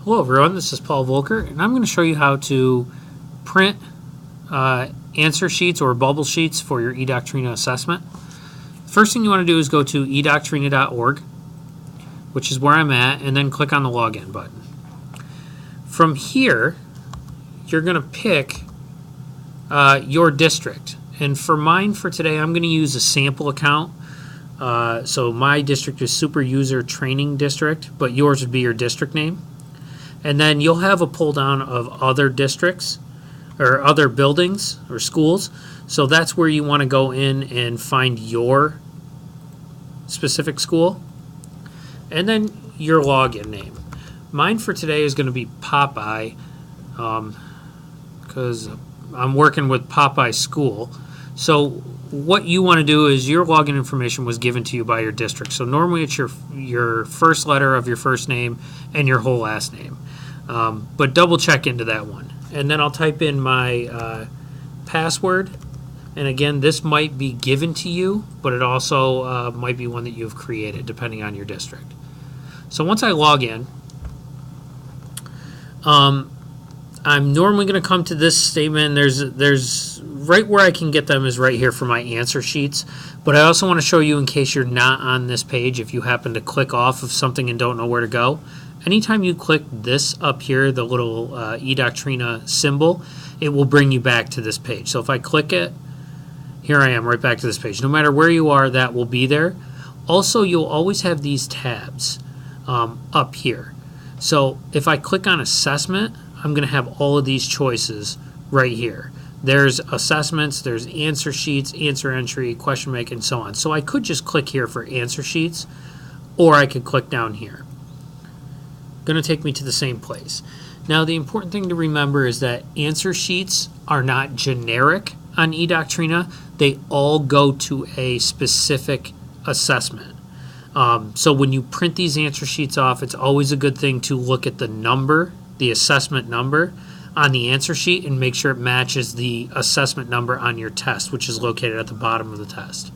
Hello everyone, this is Paul Volker, and I'm going to show you how to print answer sheets or bubble sheets for your eDoctrina assessment. First thing you want to do is go to eDoctrina.org, which is where I'm at, and then click on the login button. From here, you're going to pick your district, and for mine for today, I'm going to use a sample account. So my district is Super User Training District, but yours would be your district name. And then you'll have a pull down of other districts or other buildings or schools. So that's where you want to go in and find your specific school. And then your login name. Mine for today is going to be Popeye because I'm working with Popeye School. So what you want to do is your login information was given to you by your district. So normally it's your first letter of your first name and your whole last name. But double check into that one. And then I'll type in my password. And again, this might be given to you, but it also might be one that you've created depending on your district. So once I log in, I'm normally going to come to this statement. There's right where I can get them is right here for my answer sheets. But I also want to show you in case you're not on this page, if you happen to click off of something and don't know where to go. Anytime you click this up here, the little eDoctrina symbol, it will bring you back to this page. So if I click it, here I am right back to this page. No matter where you are, that will be there. Also, you'll always have these tabs up here. So if I click on assessment, I'm going to have all of these choices right here. There's assessments, there's answer sheets, answer entry, question bank, and so on. So I could just click here for answer sheets, or I could click down here. Going to take me to the same place. Now the important thing to remember is that answer sheets are not generic on eDoctrina. They all go to a specific assessment. So when you print these answer sheets off, it's always a good thing to look at the number, the assessment number on the answer sheet, and make sure it matches the assessment number on your test, which is located at the bottom of the test.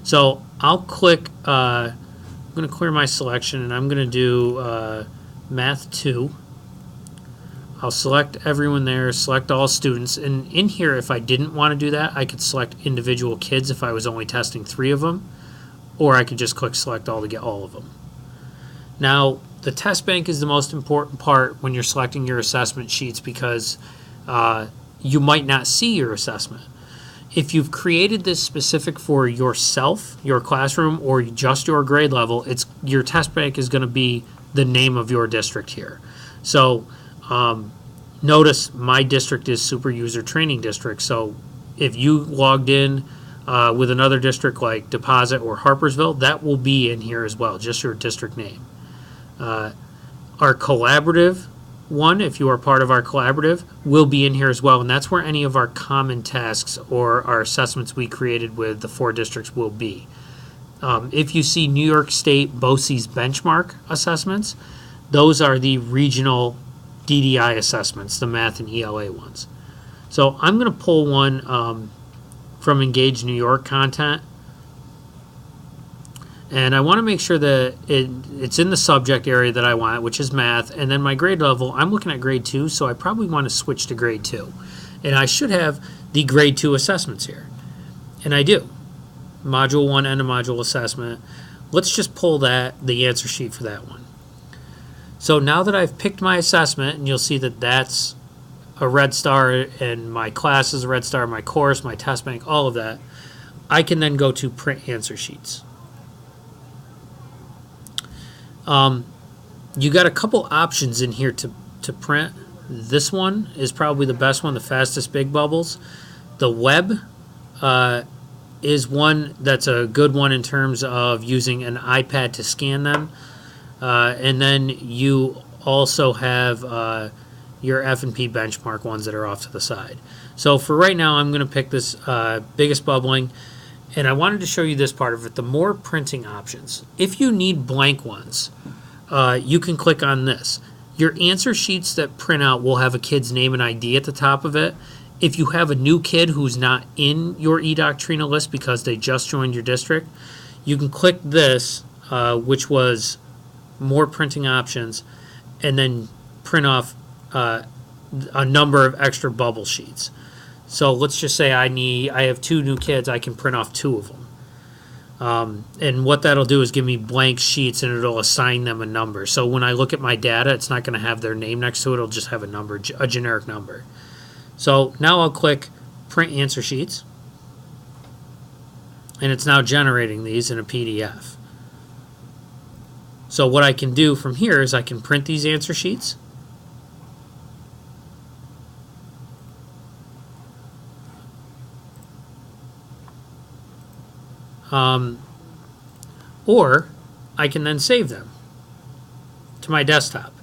So I'll click, I'm going to clear my selection, and I'm going to do Math 2. I'll select everyone there, select all students, and in here, if I didn't want to do that, I could select individual kids if I was only testing 3 of them, or I could just click select all to get all of them. Now, the test bank is the most important part when you're selecting your assessment sheets because you might not see your assessment. If you've created this specific for yourself, your classroom, or just your grade level, your test bank is going to be the name of your district here. So notice my district is Super User Training District. So if you logged in with another district like Deposit or Harpersville, that will be in here as well, just your district name. Our collaborative one, if you are part of our collaborative, will be in here as well, and that's where any of our common tasks or our assessments we created with the 4 districts will be. If you see New York State BOCES benchmark assessments, those are the regional DDI assessments, the math and ELA ones. So I'm going to pull one from Engage New York content. And I want to make sure that it's in the subject area that I want, which is math. And then my grade level, I'm looking at grade 2, so I probably want to switch to grade 2. And I should have the grade 2 assessments here. And I do. Module 1 and a module assessment. Let's just pull the answer sheet for that one. So now that I've picked my assessment, and you'll see that that's a red star, and my class is a red star, my course, my test bank, all of that, I can then go to print answer sheets. You got a couple options in here to print. This one is probably the best one, the fastest big bubbles. The web is one that's a good one in terms of using an iPad to scan them. And then you also have your F&P benchmark ones that are off to the side. So for right now, I'm going to pick this biggest bubbling. And I wanted to show you this part of it, the more printing options. If you need blank ones, you can click on this. Your answer sheets that print out will have a kid's name and ID at the top of it. If you have a new kid who's not in your eDoctrina list because they just joined your district, you can click this, which was more printing options, and then print off a number of extra bubble sheets. So let's just say I have 2 new kids, I can print off 2 of them. And what that'll do is give me blank sheets, and it'll assign them a number. So when I look at my data, it's not going to have their name next to it. It'll just have a number, a generic number. So now I'll click Print Answer Sheets, and it's now generating these in a PDF. So what I can do from here is I can print these answer sheets. Or I can then save them to my desktop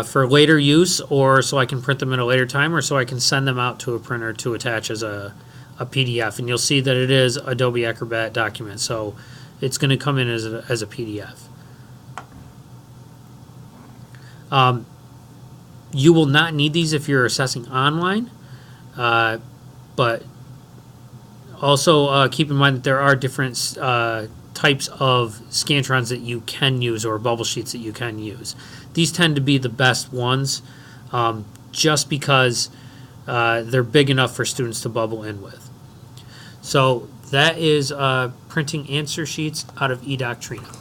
for later use, or so I can print them at a later time, or so I can send them out to a printer to attach as a PDF. And you'll see that it is Adobe Acrobat document, so it's going to come in as a PDF. You will not need these if you're assessing online, but also keep in mind that there are different types of Scantrons that you can use, or bubble sheets that you can use. These tend to be the best ones just because they're big enough for students to bubble in with. So that is printing answer sheets out of eDoctrina.